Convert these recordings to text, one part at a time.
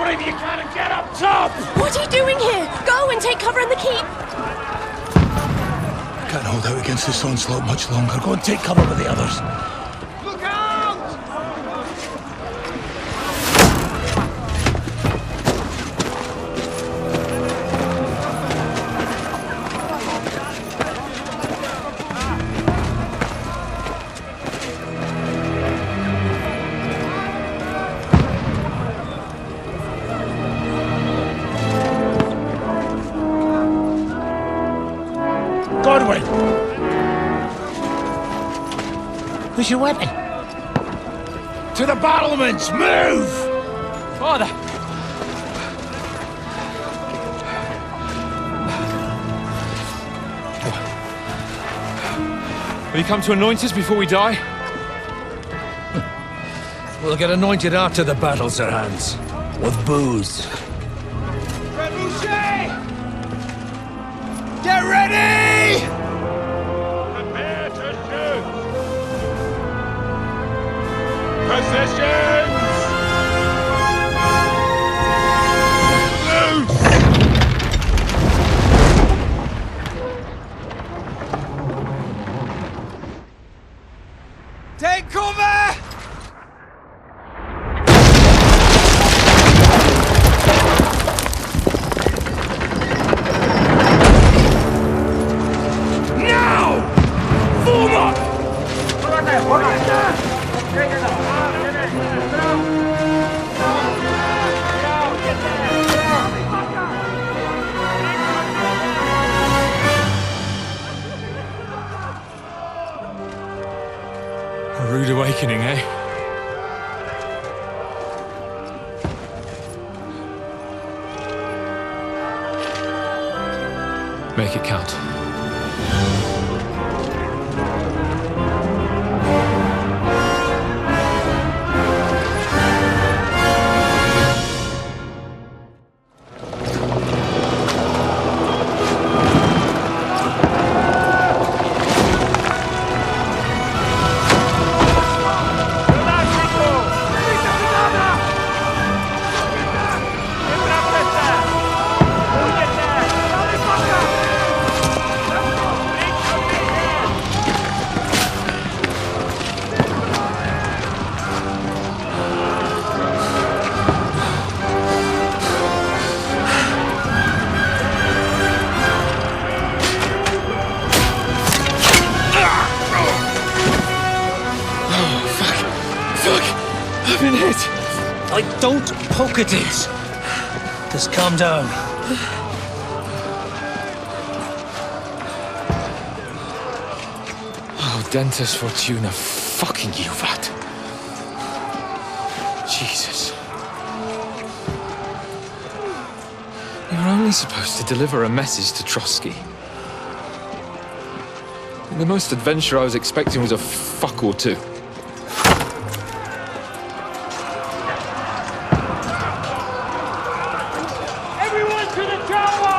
Or if you can't get up top! What are you doing here? Go and take cover in the keep! I can't hold out against this onslaught much longer. Go and take cover with the others. Look out! Godwin! Where's your weapon? To the battlements! Move! Father! Will you come to anoint us before we die? We'll get anointed after the battles are hands. With booze. Get ready! Prepare to shoot! Positions! Loose! Take cover! A rude awakening, eh? Make it count. I've been hit! Don't poke at it! Just calm down. Oh, Dentes Fortuna, fucking you, Vat. Jesus. You were only supposed to deliver a message to Trotsky. The most adventure I was expecting was a fuck or two. Everyone to the tower!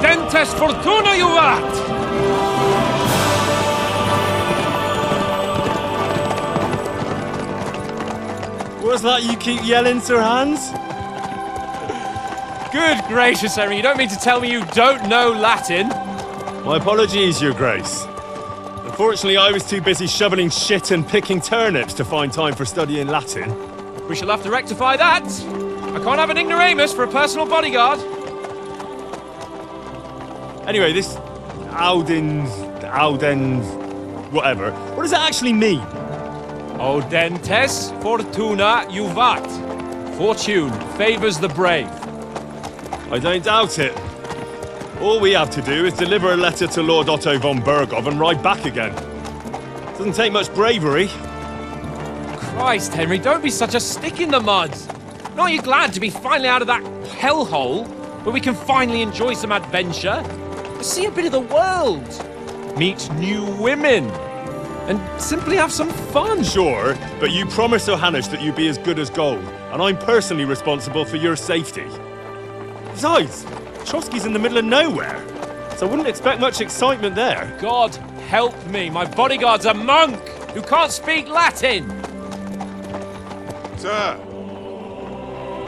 Dentes Fortuna, you vat! What's that you keep yelling, Sir Hans? Good gracious, Henry, you don't mean to tell me you don't know Latin? My apologies, Your Grace. Unfortunately, I was too busy shoveling shit and picking turnips to find time for studying Latin. We shall have to rectify that. I can't have an ignoramus for a personal bodyguard. Anyway, this Audens, whatever. What does it actually mean? Audentes fortuna juvat. Fortune favours the brave. I don't doubt it. All we have to do is deliver a letter to Lord Otto von Bergov and ride back again. Doesn't take much bravery. Christ, Henry, don't be such a stick in the mud. Aren't you glad to be finally out of that hellhole where we can finally enjoy some adventure? See a bit of the world. Meet new women. And simply have some fun. Sure, but you promised Johannes that you'd be as good as gold, and I'm personally responsible for your safety. Besides, Trotsky's in the middle of nowhere, so I wouldn't expect much excitement there. God help me, my bodyguard's a monk who can't speak Latin. Sir.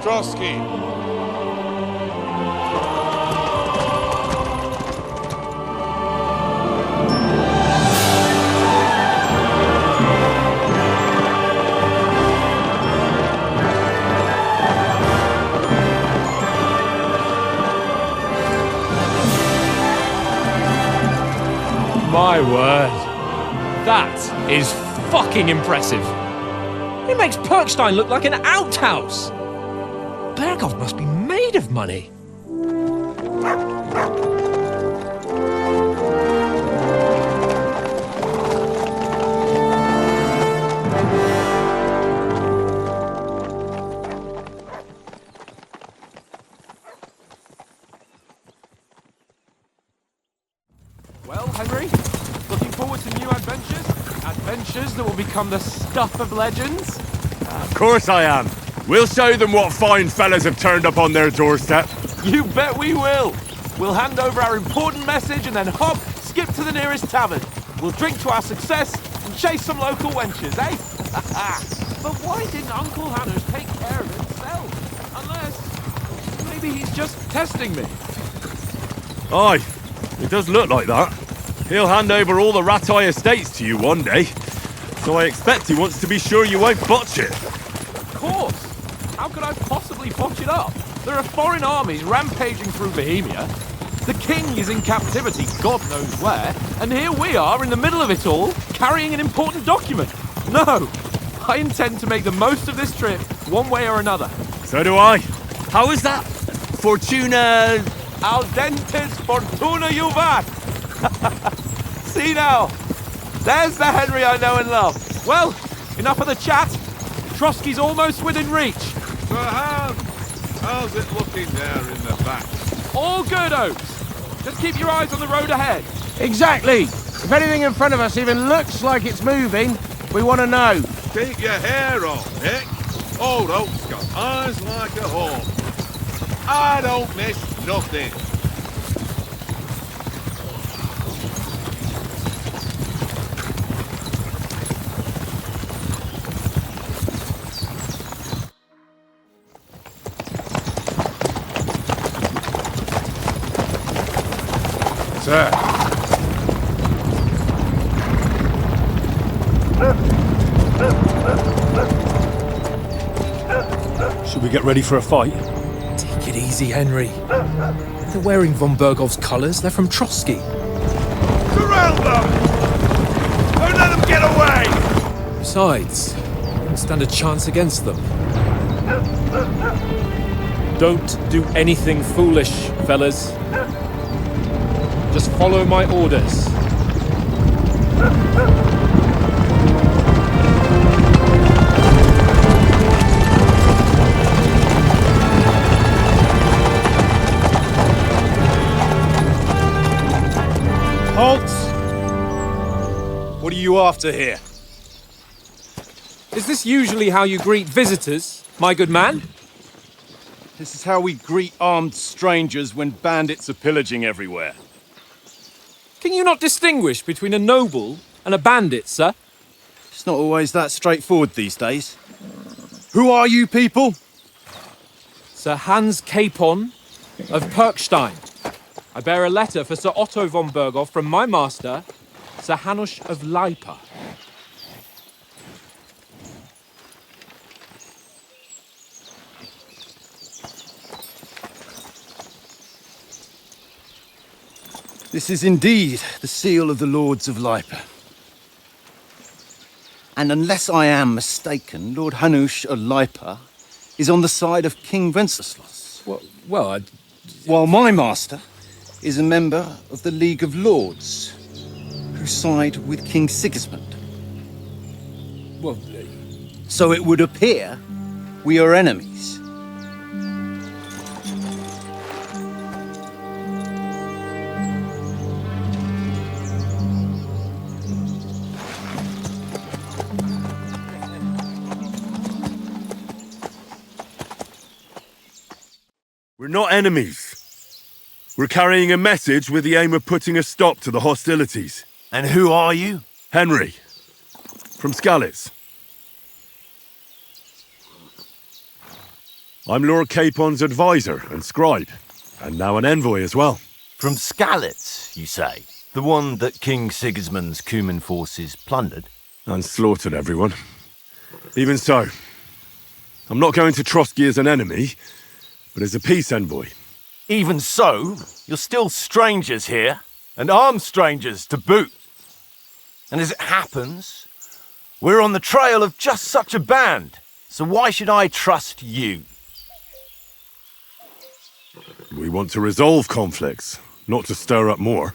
Trotsky. My word. That is fucking impressive. It makes Perkstein look like an outhouse. Bergov must be made of money. Well, Henry, looking forward to new adventures? Adventures that will become the stuff of legends? Of course I am. We'll show them what fine fellas have turned up on their doorstep. You bet we will. We'll hand over our important message and then hop, skip to the nearest tavern. We'll drink to our success and chase some local wenches, eh? But why didn't Uncle Hanners take care of himself? Unless, maybe he's just testing me. Aye, it does look like that. He'll hand over all the Ratai estates to you one day. So I expect he wants to be sure you won't botch it. Of course. How could I possibly botch it up? There are foreign armies rampaging through Bohemia. The king is in captivity, God knows where, and here we are in the middle of it all, carrying an important document. No, I intend to make the most of this trip, one way or another. So do I. How is that? Fortuna... Audentes fortuna juvat! See now, there's the Henry I know and love. Well, enough of the chat. Trotsky's almost within reach. Sir Hans, how's it looking there in the back? All good, Oaks. Just keep your eyes on the road ahead. Exactly. If anything in front of us even looks like it's moving, we want to know. Keep your hair on, Nick. Old Oak's got eyes like a hawk. I don't miss nothing. Sir. Should we get ready for a fight? Take it easy, Henry. They're wearing von Bergov's colours. They're from Trotsky. Surround them! Don't let them get away! Besides, you don't stand a chance against them. Don't do anything foolish, fellas. Just follow my orders. Halt! What are you after here? Is this usually how you greet visitors, my good man? This is how we greet armed strangers when bandits are pillaging everywhere. Can you not distinguish between a noble and a bandit, sir? It's not always that straightforward these days. Who are you people? Sir Hans Capon of Perkstein. I bear a letter for Sir Otto von Berghoff from my master, Sir Hanush of Lipa. This is indeed the seal of the Lords of Lipa. And unless I am mistaken, Lord Hanush of Lipa is on the side of King Wenceslas. While my master is a member of the League of Lords, who side with King Sigismund. So it would appear we are enemies. We're not enemies. We're carrying a message with the aim of putting a stop to the hostilities. And who are you? Henry, from Skalitz. I'm Lord Capon's advisor and scribe, and now an envoy as well. From Skalitz, you say? The one that King Sigismund's Cuman forces plundered? And slaughtered everyone. Even so, I'm not going to Trotsky as an enemy, but as a peace envoy. Even so, you're still strangers here, and armed strangers to boot. And as it happens, we're on the trail of just such a band, so why should I trust you? We want to resolve conflicts, not to stir up more.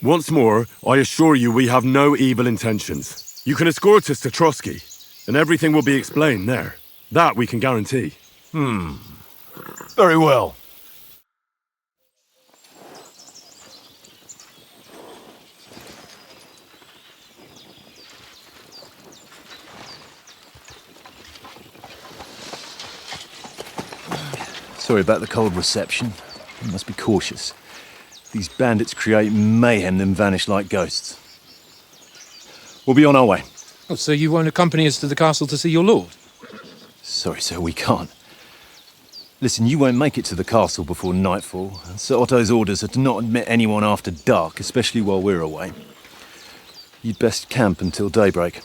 Once more, I assure you we have no evil intentions. You can escort us to Trotsky, and everything will be explained there. That we can guarantee. Very well. Sorry about the cold reception. You must be cautious. These bandits create mayhem, then vanish like ghosts. We'll be on our way. Oh, so you won't accompany us to the castle to see your lord? Sorry, sir, we can't. Listen, you won't make it to the castle before nightfall. Sir Otto's orders are to not admit anyone after dark, especially while we're away. You'd best camp until daybreak.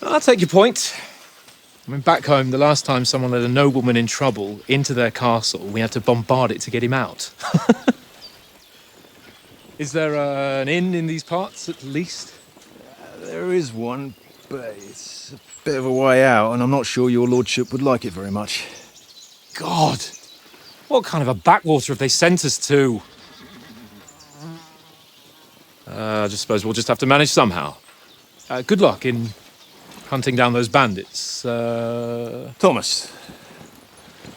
I'll take your point. I mean, back home, the last time someone let a nobleman in trouble into their castle, we had to bombard it to get him out. Is there an inn in these parts, at least? There is one, but it's a bit of a way out, and I'm not sure your lordship would like it very much. God! What kind of a backwater have they sent us to? I just suppose we'll just have to manage somehow. Good luck in hunting down those bandits. Thomas,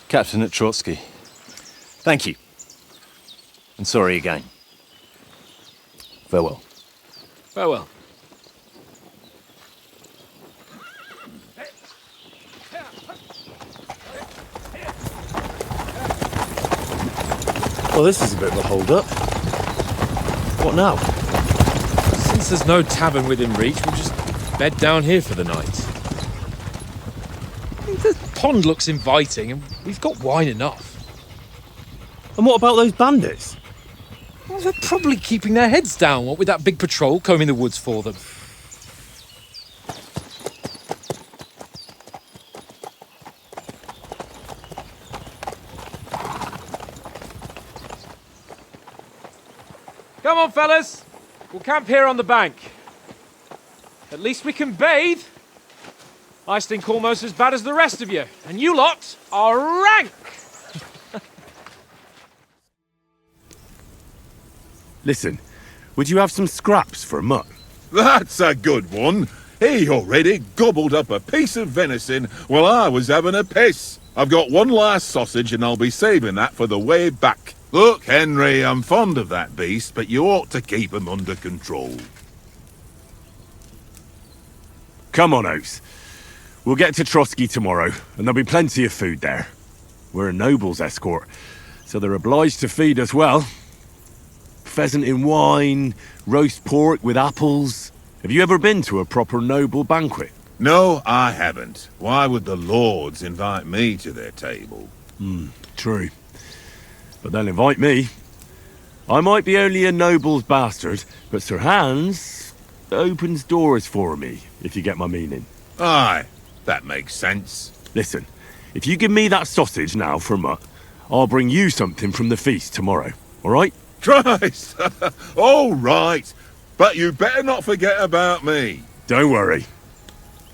captain at Trotsky. Thank you. And sorry again. Farewell. Farewell. Well, this is a bit of a hold-up. What now? Since there's no tavern within reach, we'll just bed down here for the night. The pond looks inviting, and we've got wine enough. And what about those bandits? Well, they're probably keeping their heads down, what with that big patrol combing the woods for them. Come on, fellas. We'll camp here on the bank. At least we can bathe. I stink almost as bad as the rest of you, and you lot are rank. Listen, would you have some scraps for a mutt? That's a good one. He already gobbled up a piece of venison while I was having a piss. I've got one last sausage and I'll be saving that for the way back. Look, Henry, I'm fond of that beast, but you ought to keep him under control. Come on, Oates. We'll get to Trotsky tomorrow, and there'll be plenty of food there. We're a noble's escort, so they're obliged to feed us well. Pheasant in wine, roast pork with apples. Have you ever been to a proper noble banquet? No, I haven't. Why would the lords invite me to their table? True. But they'll invite me. I might be only a noble's bastard, but Sir Hans opens doors for me, if you get my meaning. Aye, that makes sense. Listen, if you give me that sausage now for a mutt, I'll bring you something from the feast tomorrow, all right? Christ! All right, but you better not forget about me. Don't worry.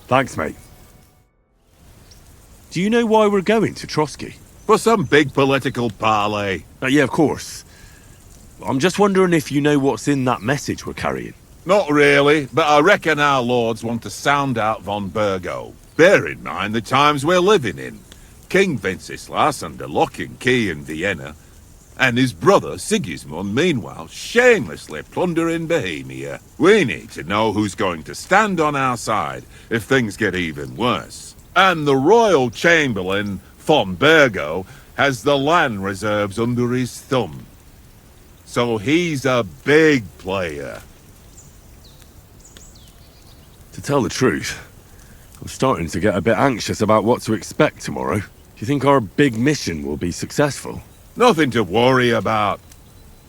Thanks, mate. Do you know why we're going to Trotsky? For some big political parley. Yeah, of course. I'm just wondering if you know what's in that message we're carrying. Not really, but I reckon our lords want to sound out von Burgo. Bear in mind the times we're living in. King Wenceslas under lock and key in Vienna, and his brother Sigismund meanwhile shamelessly plundering Bohemia. We need to know who's going to stand on our side if things get even worse. And the royal chamberlain, von Burgo, has the land reserves under his thumb. So he's a big player. To tell the truth, I'm starting to get a bit anxious about what to expect tomorrow. Do you think our big mission will be successful? Nothing to worry about.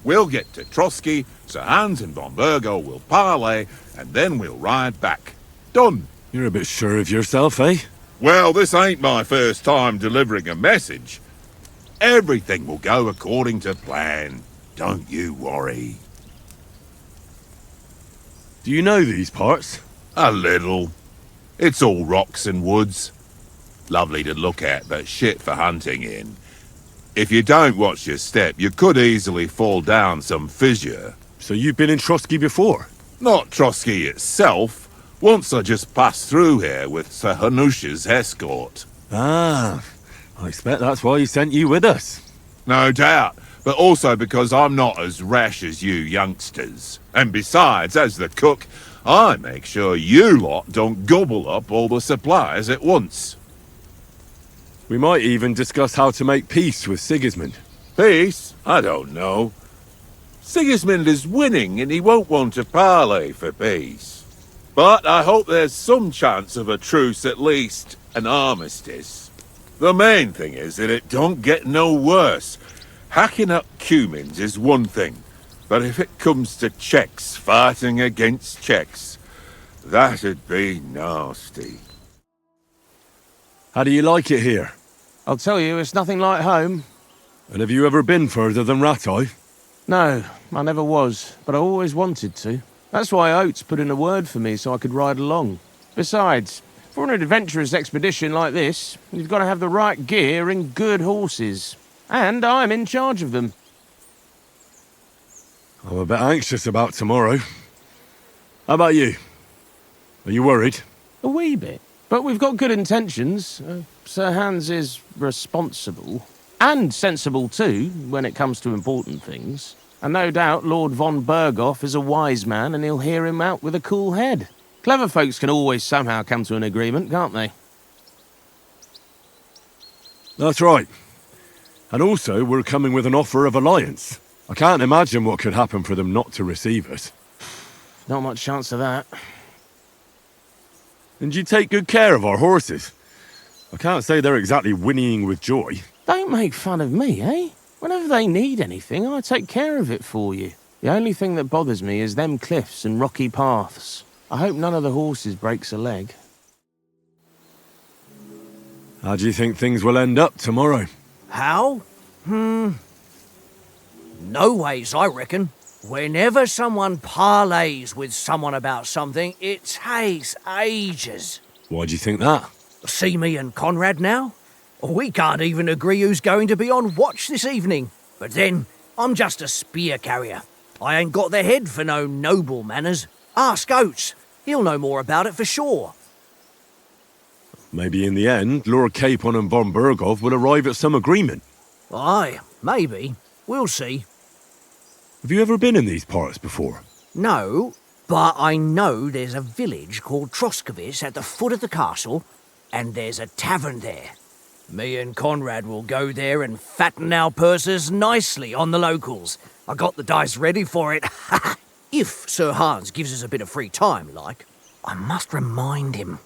We'll get to Trotsky, Sir Hans and von Burgo will parley, and then we'll ride back. Done. You're a bit sure of yourself, eh? Well, this ain't my first time delivering a message. Everything will go according to plan. Don't you worry. Do you know these parts? A little. It's all rocks and woods. Lovely to look at, but shit for hunting in. If you don't watch your step, you could easily fall down some fissure. So you've been in Trotsky before? Not Trotsky itself. Once I just passed through here with Sir Hanush's escort. Ah, I expect that's why he sent you with us. No doubt, but also because I'm not as rash as you youngsters. And besides, as the cook, I make sure you lot don't gobble up all the supplies at once. We might even discuss how to make peace with Sigismund. Peace? I don't know. Sigismund is winning and he won't want to parley for peace. But I hope there's some chance of a truce, at least an armistice. The main thing is that it don't get no worse. Hacking up Cumans is one thing, but if it comes to Czechs fighting against Czechs, that'd be nasty. How do you like it here? I'll tell you, it's nothing like home. And have you ever been further than Rattay? No, I never was, but I always wanted to. That's why Oates put in a word for me so I could ride along. Besides, for an adventurous expedition like this, you've got to have the right gear and good horses. And I'm in charge of them. I'm a bit anxious about tomorrow. How about you? Are you worried? A wee bit. But we've got good intentions. Sir Hans is responsible. And sensible too, when it comes to important things. And no doubt Lord von Berghoff is a wise man and he'll hear him out with a cool head. Clever folks can always somehow come to an agreement, can't they? That's right. And also, we're coming with an offer of alliance. I can't imagine what could happen for them not to receive us. Not much chance of that. And you take good care of our horses. I can't say they're exactly whinnying with joy. Don't make fun of me, eh? Whenever they need anything, I take care of it for you. The only thing that bothers me is them cliffs and rocky paths. I hope none of the horses breaks a leg. How do you think things will end up tomorrow? How? No ways, I reckon. Whenever someone parleys with someone about something, it takes ages. Why do you think that? See me and Conrad now? We can't even agree who's going to be on watch this evening. But then, I'm just a spear carrier. I ain't got the head for no noble manners. Ask Oates. He'll know more about it for sure. Maybe in the end, Lord Capon and von Berghoff will arrive at some agreement. Aye, maybe. We'll see. Have you ever been in these parts before? No, but I know there's a village called Troskowitz at the foot of the castle, and there's a tavern there. Me and Conrad will go there and fatten our purses nicely on the locals. I got the dice ready for it. If Sir Hans gives us a bit of free time, like. I must remind him.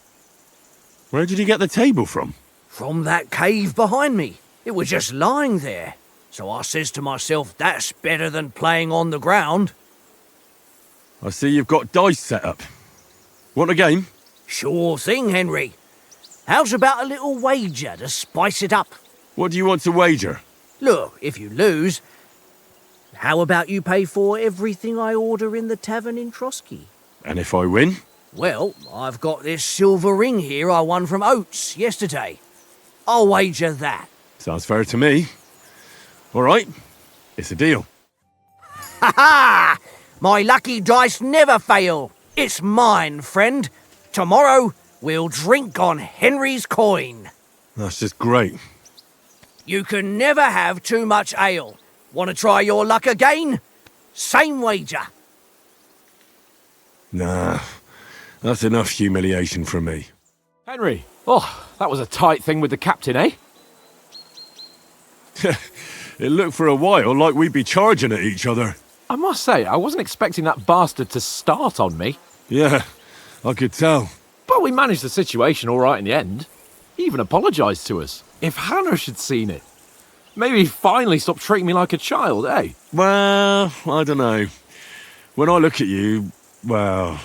Where did you get the table from? From that cave behind me. It was just lying there. So I says to myself, that's better than playing on the ground. I see you've got dice set up. Want a game? Sure thing, Henry. How's about a little wager to spice it up? What do you want to wager? Look, if you lose, how about you pay for everything I order in the tavern in Trotsky? And if I win? Well, I've got this silver ring here I won from Oates yesterday. I'll wager that. Sounds fair to me. All right, it's a deal. Ha ha! My lucky dice never fail. It's mine, friend. Tomorrow, we'll drink on Henry's coin. That's just great. You can never have too much ale. Want to try your luck again? Same wager. Nah, that's enough humiliation from me. Henry, oh, that was a tight thing with the captain, eh? It looked for a while like we'd be charging at each other. I must say, I wasn't expecting that bastard to start on me. Yeah, I could tell. But we managed the situation all right in the end. He even apologised to us. If Hanush had seen it, maybe he'd finally stop treating me like a child, eh? Well, I don't know. When I look at you, well,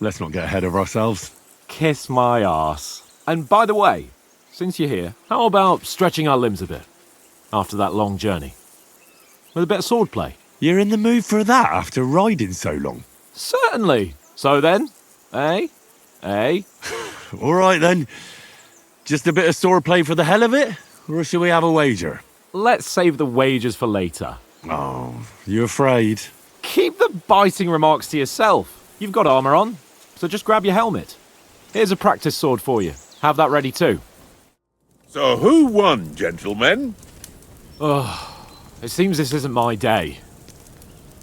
let's not get ahead of ourselves. Kiss my arse. And by the way, since you're here, how about stretching our limbs a bit after that long journey? With a bit of swordplay. You're in the mood for that after riding so long? Certainly. So then, eh? Eh? All right then. Just a bit of swordplay for the hell of it? Or shall we have a wager? Let's save the wagers for later. Oh, you afraid? Keep the biting remarks to yourself. You've got armour on, so just grab your helmet. Here's a practice sword for you. Have that ready too. So who won, gentlemen? Oh, it seems this isn't my day.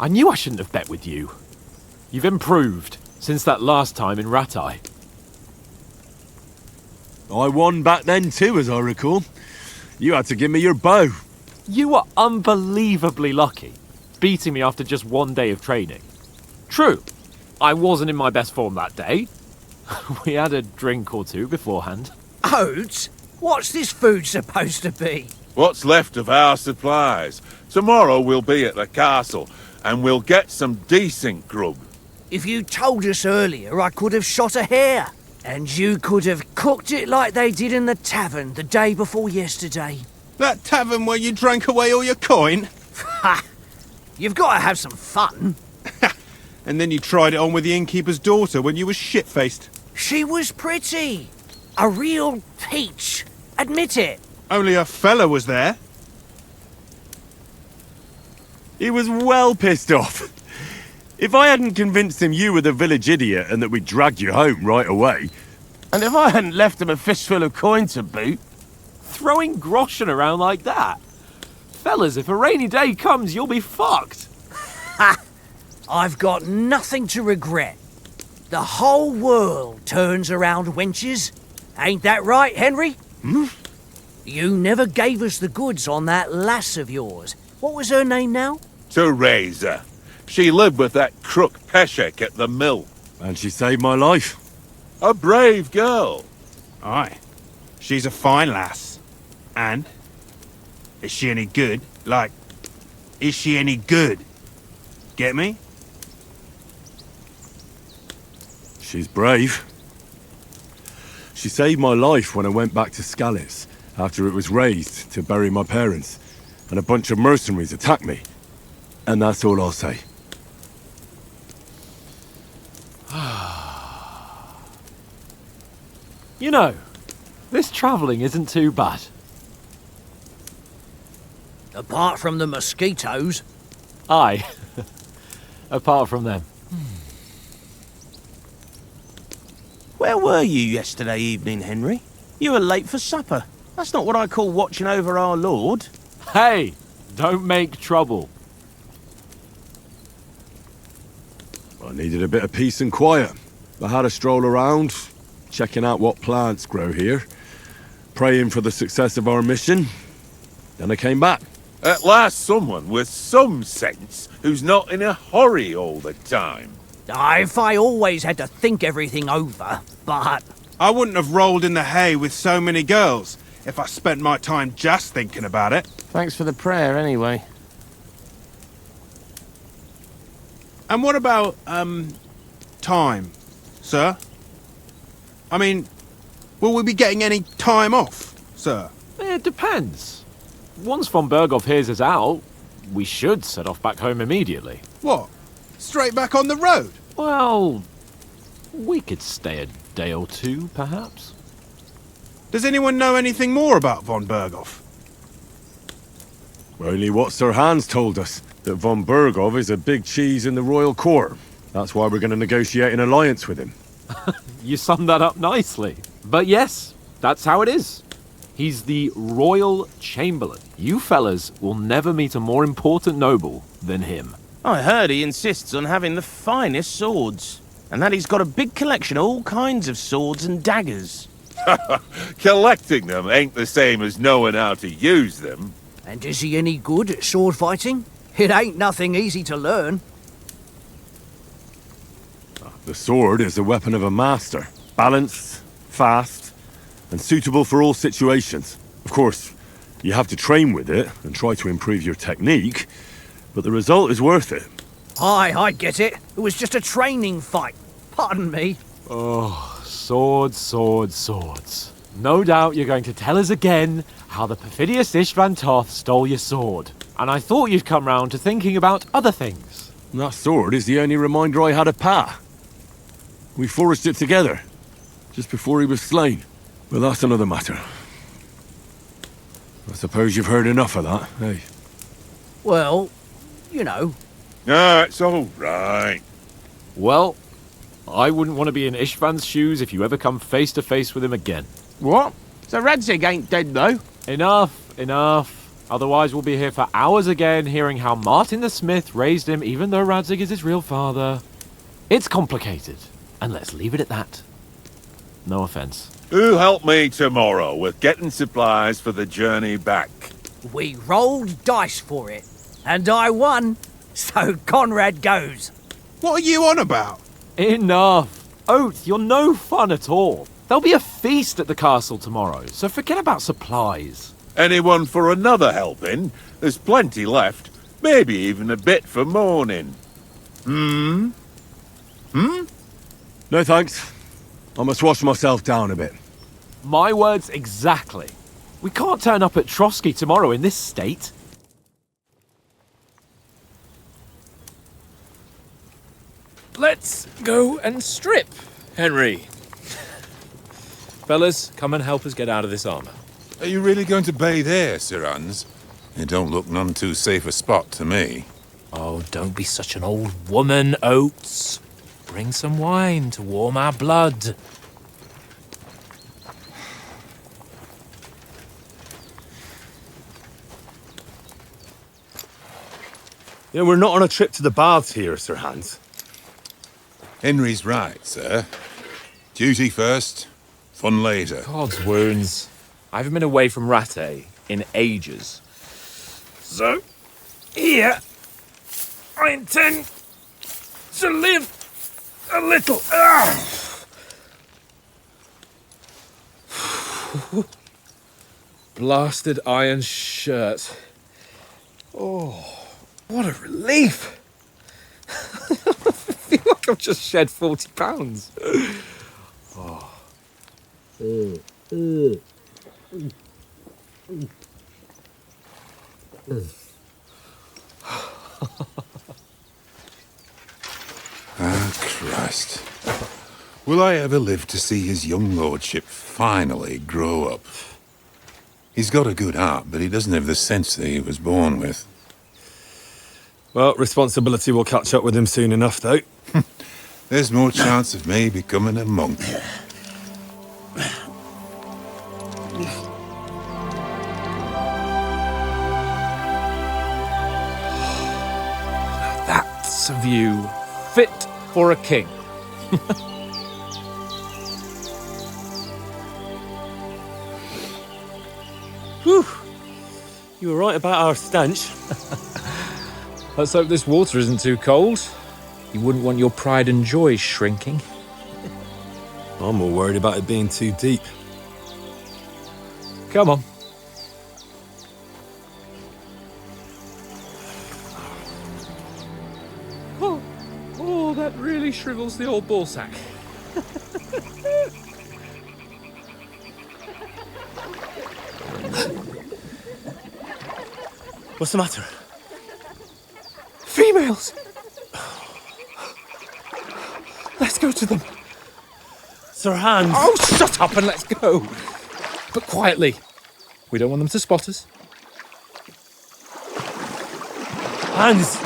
I knew I shouldn't have bet with you. You've improved since that last time in Ratai. I won back then too, as I recall. You had to give me your bow. You were unbelievably lucky, beating me after just one day of training. True, I wasn't in my best form that day. We had a drink or two beforehand. Oates? What's this food supposed to be? What's left of our supplies. Tomorrow we'll be at the castle, and we'll get some decent grub. If you told us earlier, I could have shot a hare. And you could have cooked it like they did in the tavern the day before yesterday. That tavern where you drank away all your coin? Ha! You've got to have some fun. And then you tried it on with the innkeeper's daughter when you were shit-faced. She was pretty. A real peach. Admit it. Only a fella was there. He was well pissed off. If I hadn't convinced him you were the village idiot and that we'd dragged you home right away... And if I hadn't left him a fistful of coin to boot... Throwing groschen around like that? Fellas, if a rainy day comes, you'll be fucked. Ha! I've got nothing to regret. The whole world turns around wenches. Ain't that right, Henry? Hmm? You never gave us the goods on that lass of yours. What was her name now? Teresa. She lived with that crook Peshek at the mill. And she saved my life. A brave girl. Aye. She's a fine lass. And? Is she any good? Like, is she any good? Get me? She's brave. She saved my life when I went back to Skalitz after it was razed to bury my parents, and a bunch of mercenaries attacked me. And that's all I'll say. You know, this travelling isn't too bad. Apart from the mosquitoes. Aye. Apart from them. Where were you yesterday evening, Henry? You were late for supper. That's not what I call watching over our lord. Hey, don't make trouble. I needed a bit of peace and quiet. I had a stroll around, checking out what plants grow here, praying for the success of our mission. Then I came back. At last someone with some sense who's not in a hurry all the time. If I always had to think everything over, but... I wouldn't have rolled in the hay with so many girls if I spent my time just thinking about it. Thanks for the prayer, anyway. And what about, time, sir? I mean, will we be getting any time off, sir? It depends. Once von Berghoff hears us out, we should set off back home immediately. What? Straight back on the road? Well, we could stay a day or two, perhaps. Does anyone know anything more about von Berghoff? Only what Sir Hans told us, that von Berghoff is a big cheese in the royal court. That's why we're going to negotiate an alliance with him. You summed that up nicely. But yes, that's how it is. He's the royal chamberlain. You fellas will never meet a more important noble than him. I heard he insists on having the finest swords, and that he's got a big collection of all kinds of swords and daggers. Collecting them ain't the same as knowing how to use them. And is he any good at sword fighting? It ain't nothing easy to learn. The sword is the weapon of a master. Balanced, fast, and suitable for all situations. Of course, you have to train with it and try to improve your technique, but the result is worth it. Aye, I get it. It was just a training fight. Pardon me. Oh, swords, swords, swords. No doubt you're going to tell us again how the perfidious Istvan Toth stole your sword. And I thought you'd come round to thinking about other things. And that sword is the only reminder I had of Pa. We forged it together, just before he was slain. But that's another matter. I suppose you've heard enough of that, eh? Well, you know. No, it's all right. Well, I wouldn't want to be in Istvan's shoes if you ever come face to face with him again. What? So Radzig ain't dead, though? Enough, enough. Otherwise we'll be here for hours again hearing how Martin the Smith raised him even though Radzig is his real father. It's complicated, and let's leave it at that. No offense. Who'll help me tomorrow with getting supplies for the journey back? We rolled dice for it, and I won, so Conrad goes. What are you on about? Enough. Oath, you're no fun at all. There'll be a feast at the castle tomorrow, so forget about supplies. Anyone for another helping? There's plenty left. Maybe even a bit for morning. No thanks. I must wash myself down a bit. My words exactly. We can't turn up at Trotsky tomorrow in this state. Let's go and strip, Henry. Fellas, come and help us get out of this armor. Are you really going to bathe here, Sir Hans? It don't look none too safe a spot to me. Oh, don't be such an old woman, Oates. Bring some wine to warm our blood. Yeah, we're not on a trip to the baths here, Sir Hans. Henry's right, sir. Duty first, fun later. God's wounds. I haven't been away from Rattay in ages. So, here, I intend to live a little. Blasted iron shirt. Oh, what a relief! I feel like I've just shed 40 pounds. Oh. Ah, Christ. Will I ever live to see his young lordship finally grow up? He's got a good heart, but he doesn't have the sense that he was born with. Well, responsibility will catch up with him soon enough, though. There's more chance of me becoming a monk. That's a view fit for a king. Whew. You were right about our stench. Let's hope this water isn't too cold. You wouldn't want your pride and joy shrinking. I'm more worried about it being too deep. Come on. Oh, that really shrivels the old ball sack. What's the matter? Females! Let's go to them. Sir Hans! Oh, shut up and let's go. But quietly. We don't want them to spot us. Hans!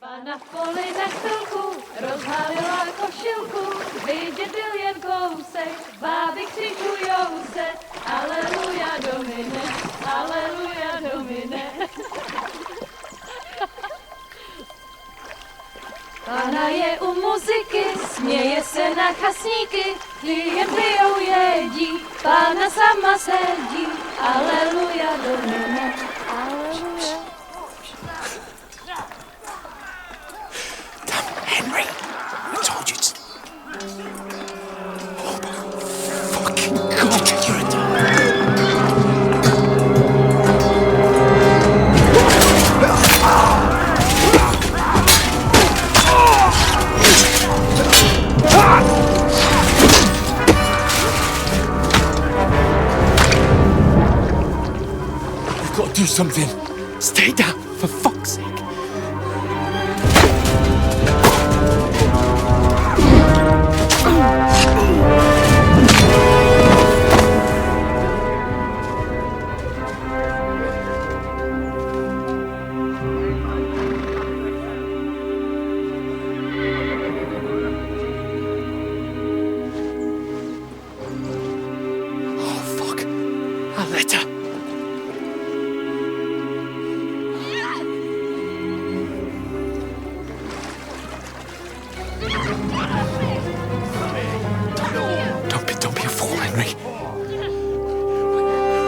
Pana v poli za chvilku rozhalila košilku, vidět byl jen kousek, báby křičujou se, aleluja Domine, aleluja Domine. Pana je u muziky, směje se na chasníky, klienty ją jedí, Pána sama sedí, aleluja Domine, aleluja. Henry, I told you to... Oh my fucking God, you're a We've got to do something. Stay down, for fuck's sake.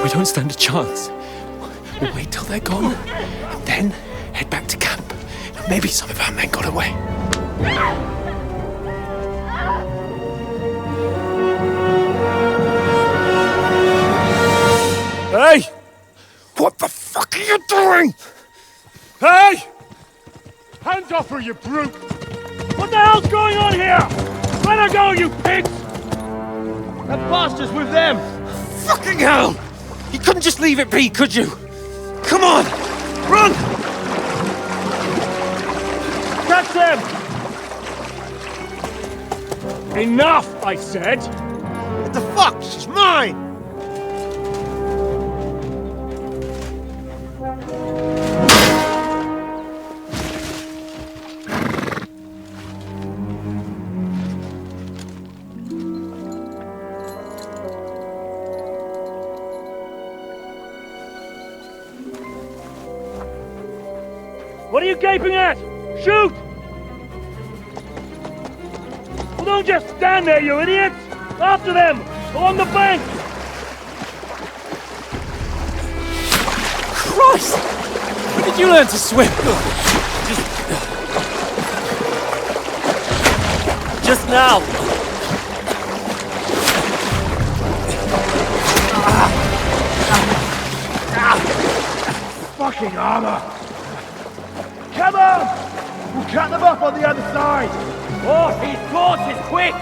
We don't stand a chance. We'll wait till they're gone, and then head back to camp. Maybe some of our men got away. Hey! What the fuck are you doing? Hey! Hands off her, you brute! What the hell's going on here? Let her go, you pigs! That bastard's with them! Fucking hell! You couldn't just leave it be, could you? Come on! Run! Catch them! Enough, I said! What the fuck? She's mine! What are you gaping at? Shoot! Well, don't just stand there, you idiots! After them! Along the bank! Christ! When did you learn to swim? Just now! Fucking armor! Come on! We'll cut them off on the other side! Oh, his horses, quick!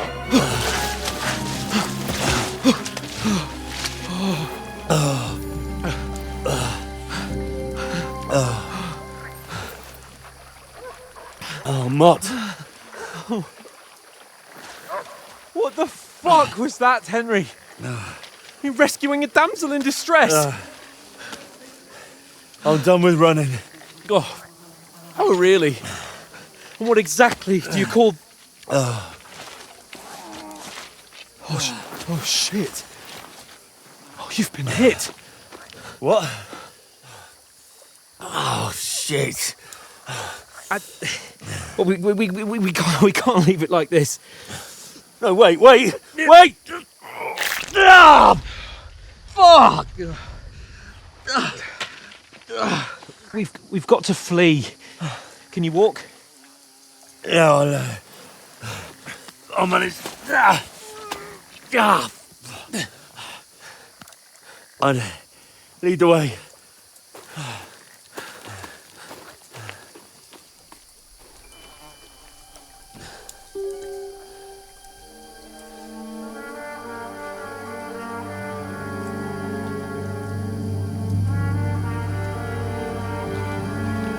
Oh, Mott. What the fuck was that, Henry? You rescuing a damsel in distress? I'm done with running. Oh, really? And what exactly do you call... Oh, shit. Oh, you've been hit. What? Oh, shit. Well, we can't leave it like this. No, wait! Ah! Fuck! We've got to flee. Can you walk? Yeah, I know. I'll manage. I'd lead the way.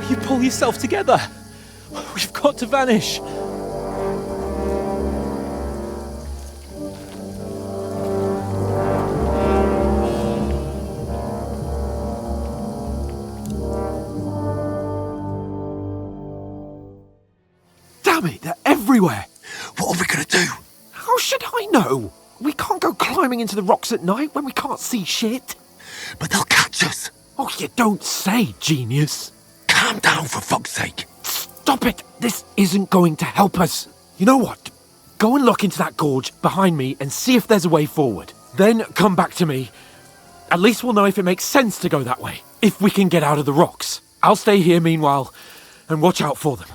You pull yourself together. We've got to vanish. Damn it, they're everywhere. What are we gonna do? How should I know? We can't go climbing into the rocks at night when we can't see shit. But they'll catch us. Oh, you don't say, genius. Calm down, for fuck's sake. Stop it. This isn't going to help us. You know what? Go and look into that gorge behind me and see if there's a way forward. Then come back to me. At least we'll know if it makes sense to go that way. If we can get out of the rocks. I'll stay here meanwhile and watch out for them.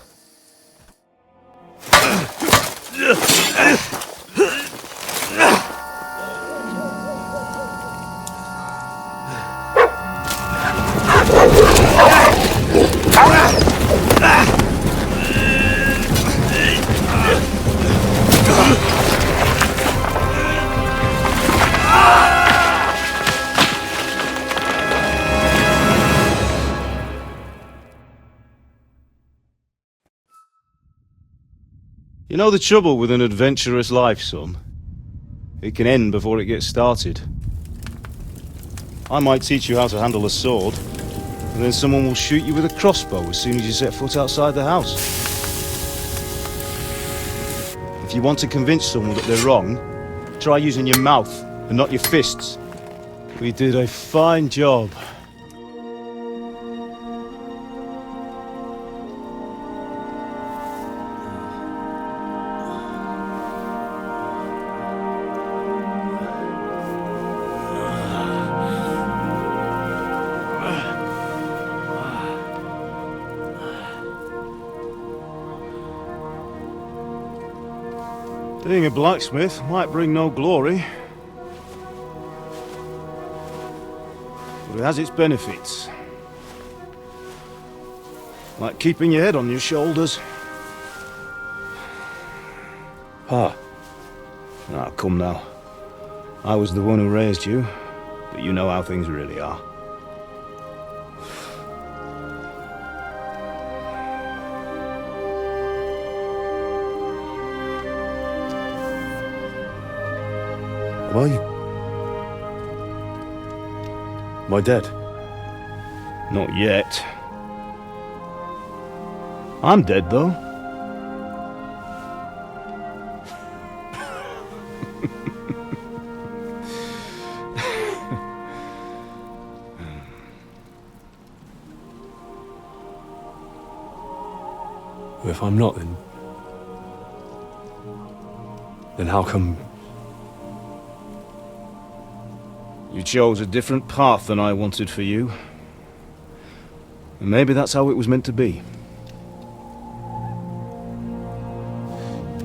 You know the trouble with an adventurous life, son? It can end before it gets started. I might teach you how to handle a sword, and then someone will shoot you with a crossbow as soon as you set foot outside the house. If you want to convince someone that they're wrong, try using your mouth and not your fists. We did a fine job. Being a blacksmith might bring no glory, but it has its benefits. Like keeping your head on your shoulders. Ah. Ah, come now. I was the one who raised you, but you know how things really are. Are you? Am I dead? Not yet. I'm dead, though. Well, if I'm not, then how come... You chose a different path than I wanted for you. And maybe that's how it was meant to be.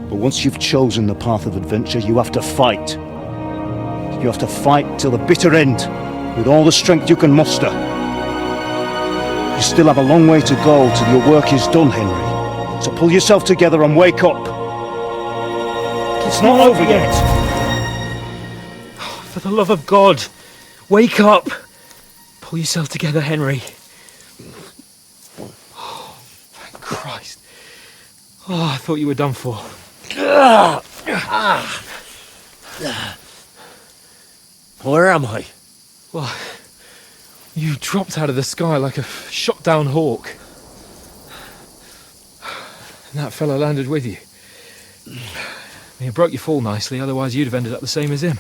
But once you've chosen the path of adventure, you have to fight. You have to fight till the bitter end, with all the strength you can muster. You still have a long way to go till your work is done, Henry. So pull yourself together and wake up. It's not over yet. For the love of God, wake up! Pull yourself together, Henry. Oh, thank Christ. Oh, I thought you were done for. Where am I? Well, you dropped out of the sky like a shot-down hawk. And that fella landed with you. He broke your fall nicely, otherwise you'd have ended up the same as him.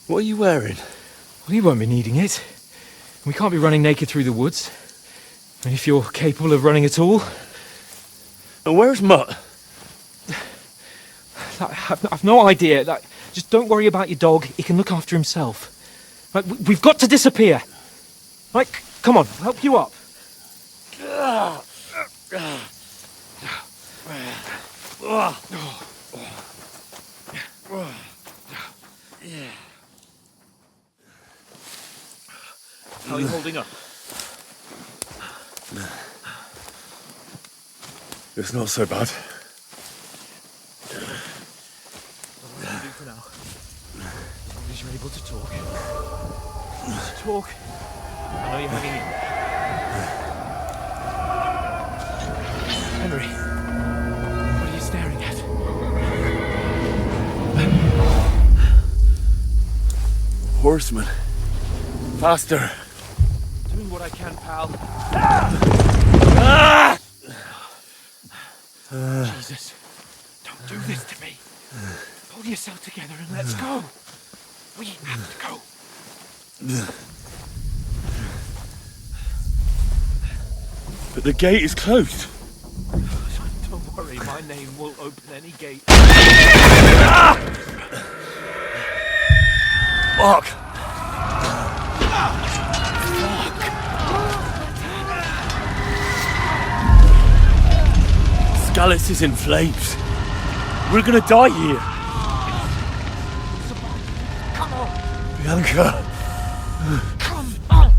What are you wearing? Well, you won't be needing it. We can't be running naked through the woods. And if you're capable of running at all... And where's Mutt? I've no idea. Just don't worry about your dog. He can look after himself. Right, we've got to disappear. Right, come on, I'll help you up. How are you holding up? It's not so bad. What do you do for now? As long as you're able to talk. Just talk. I know you're hanging in. Henry, what are you staring at? Horseman. Faster. Doing what I can, pal. Jesus, don't do this to me. Pull yourself together and let's go. We have to go. But the gate is closed. Don't worry, my name will open any gate. Fuck. Scallis is in flames. We're gonna die here. Come on. Bianca. Come on.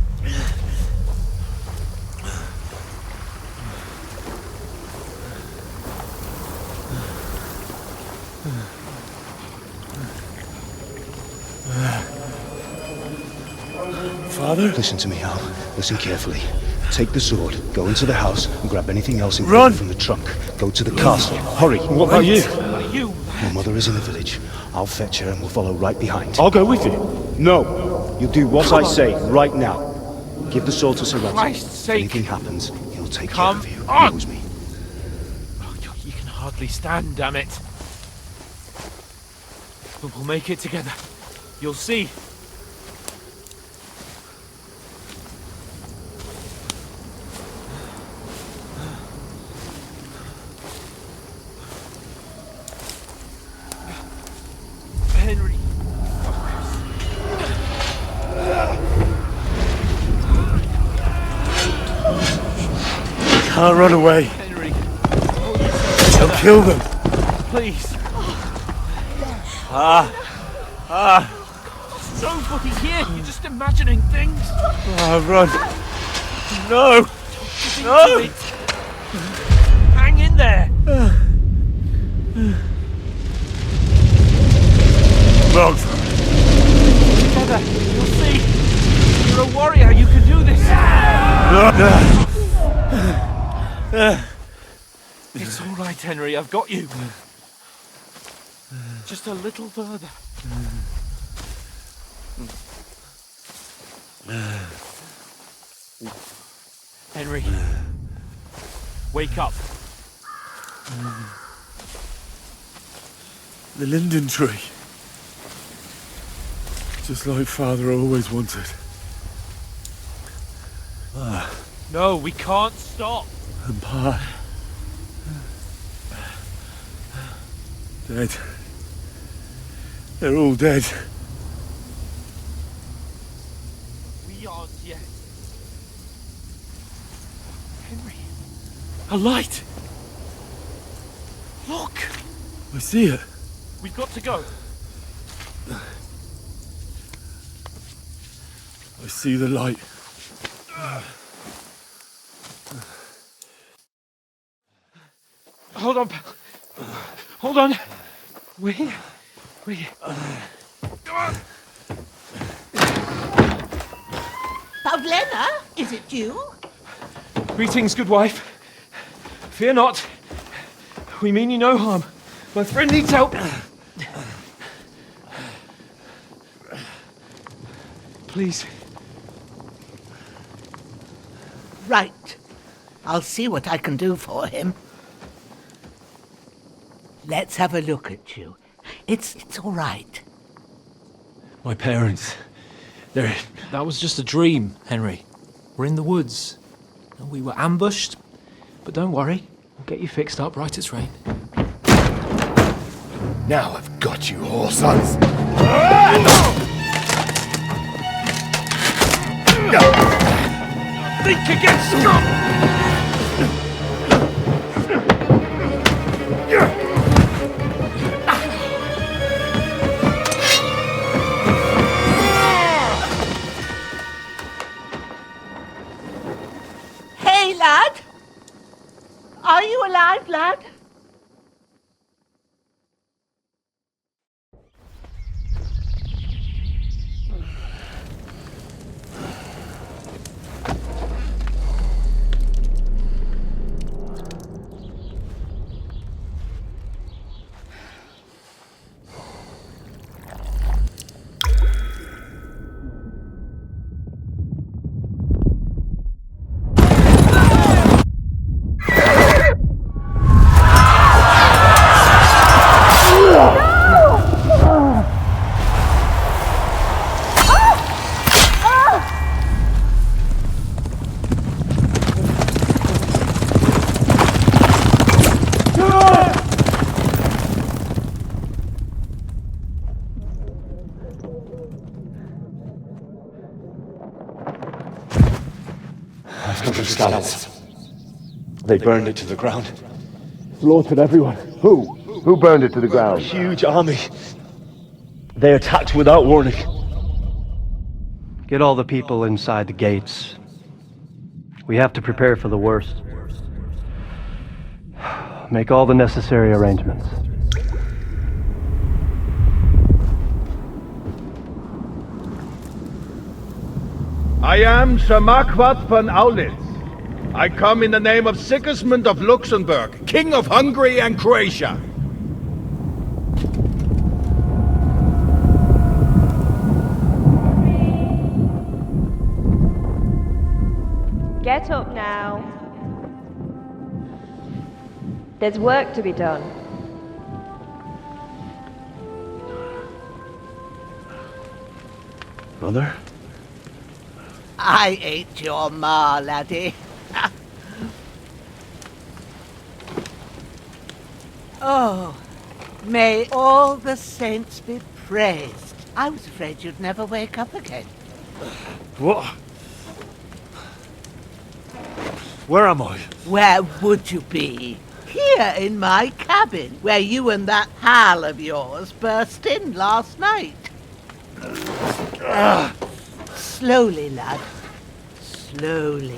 Father? Listen to me, Al. Listen carefully. Take the sword, go into the house, and grab anything else Run! important from the trunk. Go to the castle. Hurry! What about you? What are you? Your mother is in the village. I'll fetch her and we'll follow right behind. I'll go with you. No! You do what I say, right now. Give the sword to Sir Rattle. Christ's If sake. anything happens, he'll take Come care of you. on. He knows me. Oh, you can hardly stand, damn it. But we'll make it together. You'll see. Henry. Can't run away. Henry. They'll kill them. Please. There's nobody here. You're just imagining things. Run. No. No. Hang in there. Run. Together. You'll see. You're a warrior. You can do this. It's all right, Henry. I've got you. Just a little further. Henry, wake up. The linden tree. Just like Father always wanted. No, we can't stop. And Pa. Dead. They're all dead. We aren't yet. Henry. A light. Look. I see it. We've got to go. I see the light. Hold on, pal. Hold on. We're here. We're here. Come on. Pavlena, is it you? Greetings, good wife. Fear not. We mean you no harm. My friend needs help. Please. Right. I'll see what I can do for him. Let's have a look at you. It's all right. My parents. They're... That was just a dream, Henry. We're in the woods. We were ambushed, but don't worry. We'll get you fixed up right as rain. Now I've got you, whore sons. Think again, Scott! Hey, lad! Are you alive, lad? I've come from scouts. They burned it to the ground. Slaughtered everyone. Who? Who burned it to the A ground? huge army. They attacked without warning. Get all the people inside the gates. We have to prepare for the worst. Make all the necessary arrangements. I am Sir Marquardt von Aulitz. I come in the name of Sigismund of Luxembourg, King of Hungary and Croatia. Get up now. There's work to be done. Mother? I ain't your ma, laddie. Oh, may all the saints be praised. I was afraid you'd never wake up again. What? Where am I? Where would you be? Here in my cabin, where you and that pal of yours burst in last night. Slowly, lad. Slowly.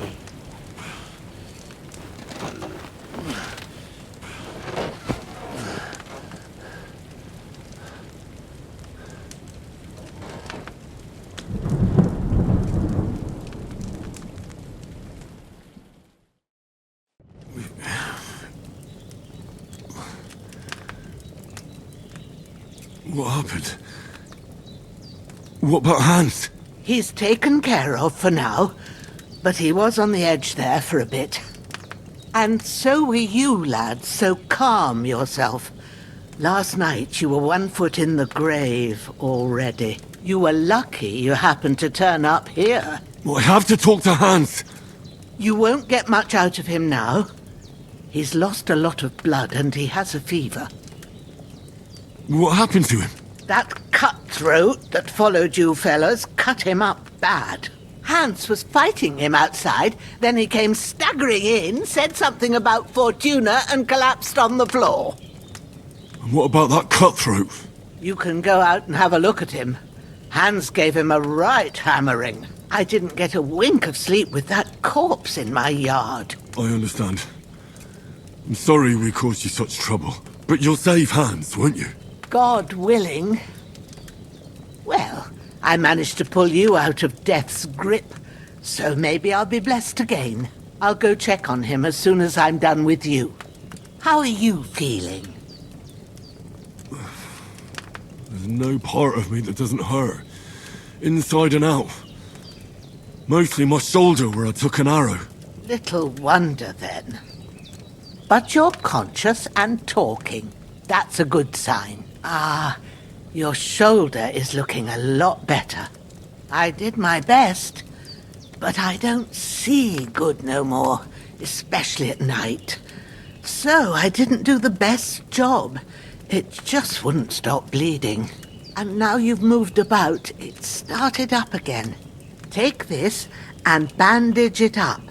What happened? What about Hans? He's taken care of for now, but he was on the edge there for a bit. And so were you, lad, so calm yourself. Last night you were 1 foot in the grave already. You were lucky you happened to turn up here. Well, I have to talk to Hans. You won't get much out of him now. He's lost a lot of blood and he has a fever. What happened to him? That cutthroat that followed you fellas cut him up bad. Hans was fighting him outside, then he came staggering in, said something about Fortuna and collapsed on the floor. And what about that cutthroat? You can go out and have a look at him. Hans gave him a right hammering. I didn't get a wink of sleep with that corpse in my yard. I understand. I'm sorry we caused you such trouble. But you'll save Hans, won't you? God willing. Well, I managed to pull you out of death's grip, so maybe I'll be blessed again. I'll go check on him as soon as I'm done with you. How are you feeling? There's no part of me that doesn't hurt. Inside and out. Mostly my shoulder where I took an arrow. Little wonder then. But you're conscious and talking. That's a good sign. Ah, your shoulder is looking a lot better. I did my best, but I don't see good no more, especially at night. So I didn't do the best job. It just wouldn't stop bleeding. And now you've moved about, it started up again. Take this and bandage it up.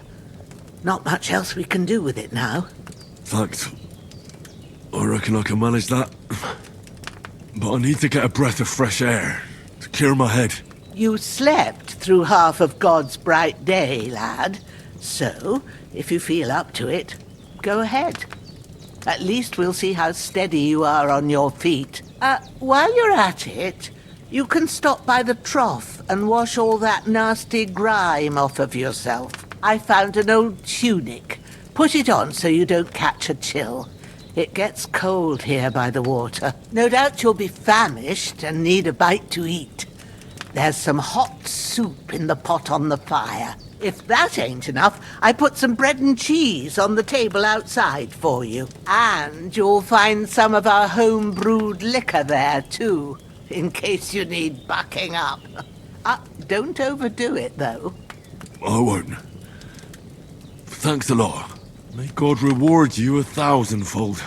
Not much else we can do with it now. Thanks. I reckon I can manage that. But I need to get a breath of fresh air to clear my head. You slept through half of God's bright day, lad. So, if you feel up to it, go ahead. At least we'll see how steady you are on your feet. While you're at it, you can stop by the trough and wash all that nasty grime off of yourself. I found an old tunic. Put it on so you don't catch a chill. It gets cold here by the water. No doubt you'll be famished and need a bite to eat. There's some hot soup in the pot on the fire. If that ain't enough, I put some bread and cheese on the table outside for you. And you'll find some of our home-brewed liquor there, too, in case you need bucking up. Don't overdo it, though. I won't. Thanks a lot. May God reward you 1,000-fold.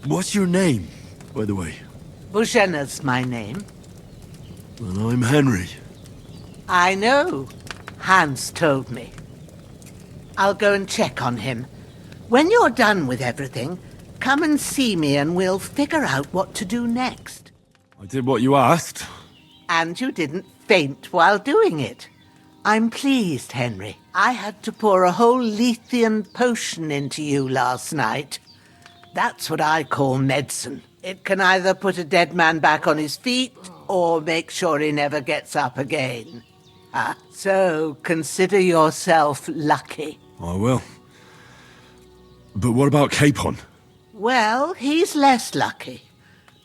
What's your name, by the way? Bushenna's my name. And I'm Henry. I know. Hans told me. I'll go and check on him. When you're done with everything, come and see me and we'll figure out what to do next. I did what you asked. And you didn't faint while doing it. I'm pleased, Henry. I had to pour a whole Lethean potion into you last night. That's what I call medicine. It can either put a dead man back on his feet or make sure he never gets up again. So consider yourself lucky. I will. But what about Capon? Well, he's less lucky.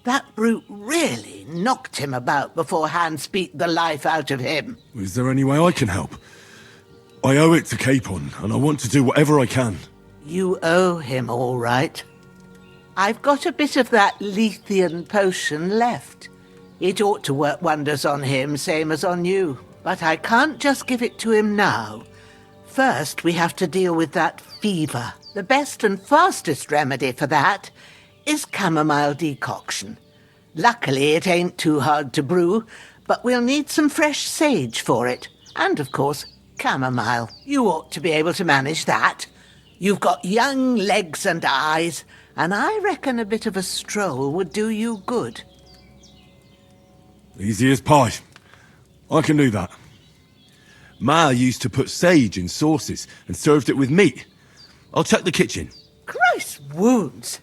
That brute really knocked him about before Hans beat the life out of him. Is there any way I can help? I owe it to Capon, and I want to do whatever I can. You owe him, all right. I've got a bit of that Lethean potion left. It ought to work wonders on him, same as on you. But I can't just give it to him now. First, we have to deal with that fever. The best and fastest remedy for that is chamomile decoction. Luckily, it ain't too hard to brew, but we'll need some fresh sage for it. And, of course, chamomile. You ought to be able to manage that. You've got young legs and eyes, and I reckon a bit of a stroll would do you good. Easy as pie. I can do that. Ma used to put sage in sauces and served it with meat. I'll check the kitchen. Christ's wounds!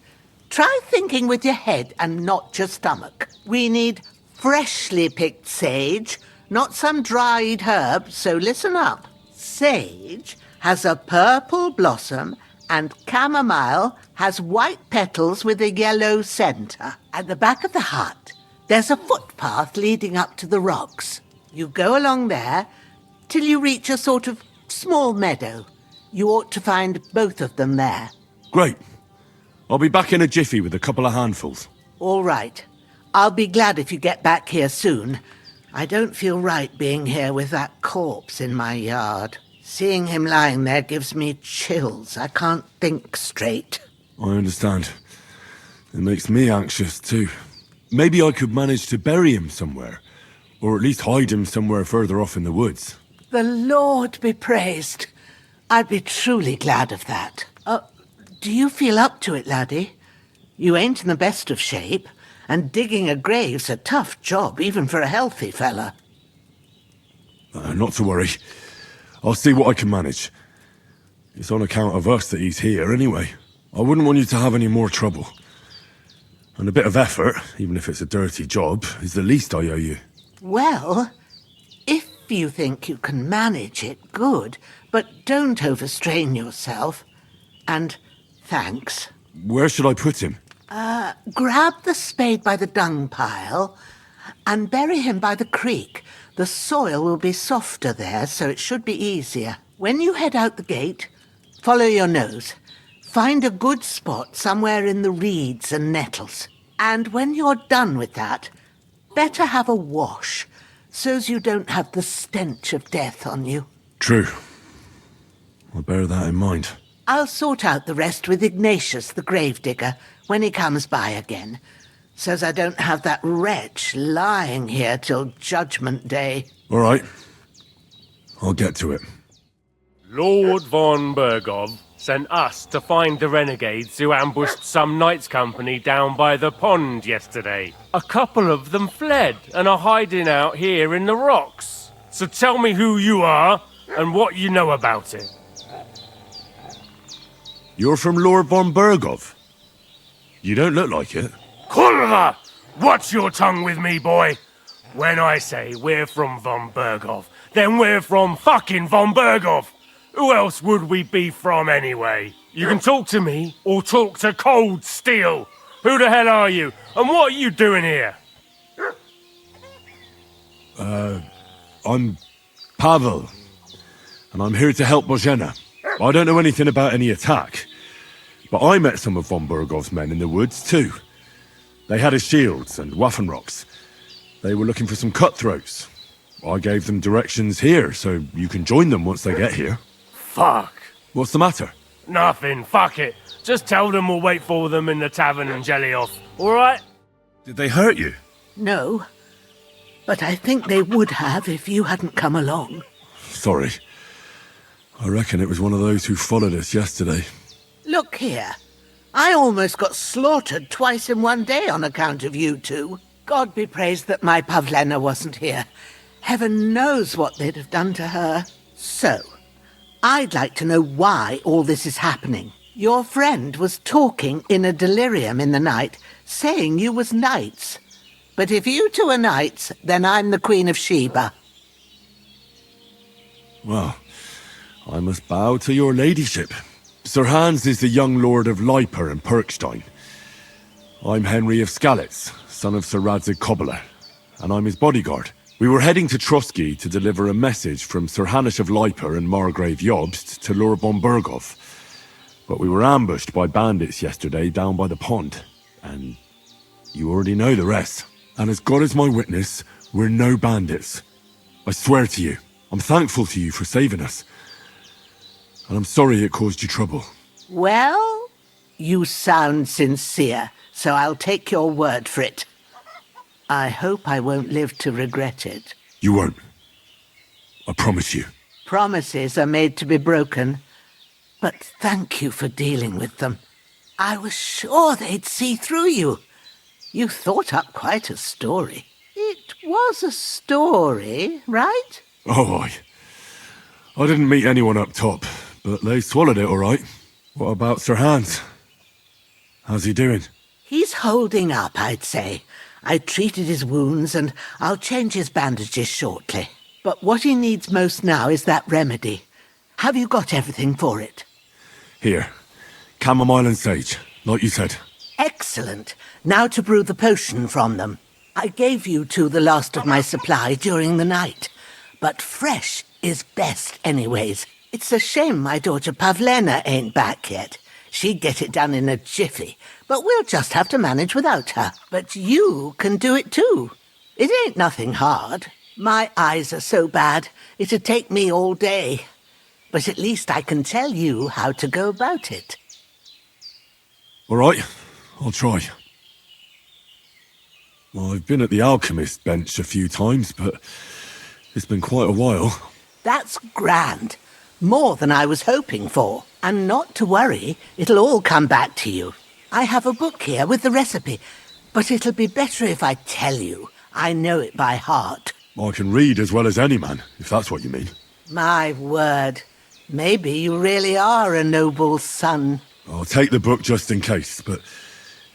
Try thinking with your head and not your stomach. We need freshly picked sage, not some dried herb, so listen up. Sage has a purple blossom and chamomile has white petals with a yellow centre. At the back of the hut, there's a footpath leading up to the rocks. You go along there till you reach a sort of small meadow. You ought to find both of them there. Great. I'll be back in a jiffy with a couple of handfuls. All right. I'll be glad if you get back here soon. I don't feel right being here with that corpse in my yard. Seeing him lying there gives me chills. I can't think straight. I understand. It makes me anxious too. Maybe I could manage to bury him somewhere. Or at least hide him somewhere further off in the woods. The Lord be praised. I'd be truly glad of that. Do you feel up to it, laddie? You ain't in the best of shape, and digging a grave's a tough job, even for a healthy fella. Not to worry. I'll see what I can manage. It's on account of us that he's here anyway. I wouldn't want you to have any more trouble. And a bit of effort, even if it's a dirty job, is the least I owe you. Well, if you think you can manage it, good, but don't overstrain yourself. And thanks. Where should I put him? Grab the spade by the dung pile and bury him by the creek. The soil will be softer there, so it should be easier. When you head out the gate, follow your nose. Find a good spot somewhere in the reeds and nettles. And when you're done with that, better have a wash, so's you don't have the stench of death on you. True. I'll bear that in mind. I'll sort out the rest with Ignatius, the gravedigger, when he comes by again, so's I don't have that wretch lying here till Judgment Day. All right. I'll get to it. Lord von Bergov sent us to find the renegades who ambushed some knights' company down by the pond yesterday. A couple of them fled and are hiding out here in the rocks. So tell me who you are and what you know about it. You're from Lord von Bergov? You don't look like it. Kurva! Watch your tongue with me, boy. When I say we're from von Bergov, then we're from fucking von Bergov. Who else would we be from anyway? You can talk to me or talk to cold steel. Who the hell are you? And what are you doing here? I'm Pavel. And I'm here to help Bozhena. I don't know anything about any attack. But I met some of von Bergov's men in the woods too. They had his shields and Waffenrocks. They were looking for some cutthroats. I gave them directions here, so you can join them once they get here. Fuck. What's the matter? Nothing, fuck it. Just tell them we'll wait for them in the tavern in Jelioff, alright? Did they hurt you? No, but I think they would have if you hadn't come along. Sorry. I reckon it was one of those who followed us yesterday. Look here. I almost got slaughtered twice in one day on account of you two. God be praised that my Pavlena wasn't here. Heaven knows what they'd have done to her. So, I'd like to know why all this is happening. Your friend was talking in a delirium in the night, saying you was knights. But if you two are knights, then I'm the Queen of Sheba. Well, I must bow to your ladyship. Sir Hans is the young lord of Leiper and Perkstein. I'm Henry of Skalitz, son of Sir Radzig Kobyla, and I'm his bodyguard. We were heading to Trotsky to deliver a message from Sir Hanush of Leiper and Margrave Jobst to Lord von Bergov. But we were ambushed by bandits yesterday down by the pond, and you already know the rest. And as God is my witness, we're no bandits. I swear to you, I'm thankful to you for saving us. And I'm sorry it caused you trouble. Well, you sound sincere, so I'll take your word for it. I hope I won't live to regret it. You won't. I promise you. Promises are made to be broken, but thank you for dealing with them. I was sure they'd see through you. You thought up quite a story. It was a story, right? Oh, I didn't meet anyone up top, but they swallowed it all right. What about Sir Hans? How's he doing? He's holding up, I'd say. I treated his wounds and I'll change his bandages shortly. But what he needs most now is that remedy. Have you got everything for it? Here. Chamomile and sage, like you said. Excellent. Now to brew the potion from them. I gave you two the last of my supply during the night. But fresh is best anyways. It's a shame my daughter Pavlena ain't back yet. She'd get it done in a jiffy, but we'll just have to manage without her. But you can do it too. It ain't nothing hard. My eyes are so bad, it'd take me all day. But at least I can tell you how to go about it. All right, I'll try. Well, I've been at the alchemist bench a few times, but it's been quite a while. That's grand. More than I was hoping for. And not to worry, it'll all come back to you. I have a book here with the recipe, but it'll be better if I tell you. I know it by heart. I can read as well as any man, if that's what you mean. My word. Maybe you really are a noble son. I'll take the book just in case, but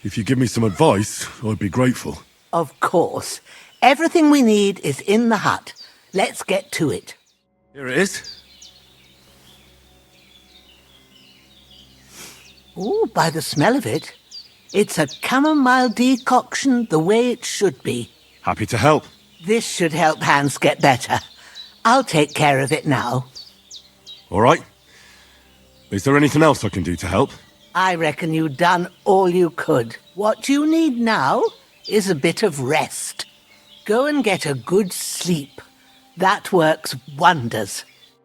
if you give me some advice, I'd be grateful. Of course. Everything we need is in the hut. Let's get to it. Here it is. Ooh, by the smell of it, it's a chamomile decoction the way it should be. Happy to help. This should help Hans get better. I'll take care of it now. All right. Is there anything else I can do to help? I reckon you've done all you could. What you need now is a bit of rest. Go and get a good sleep. That works wonders.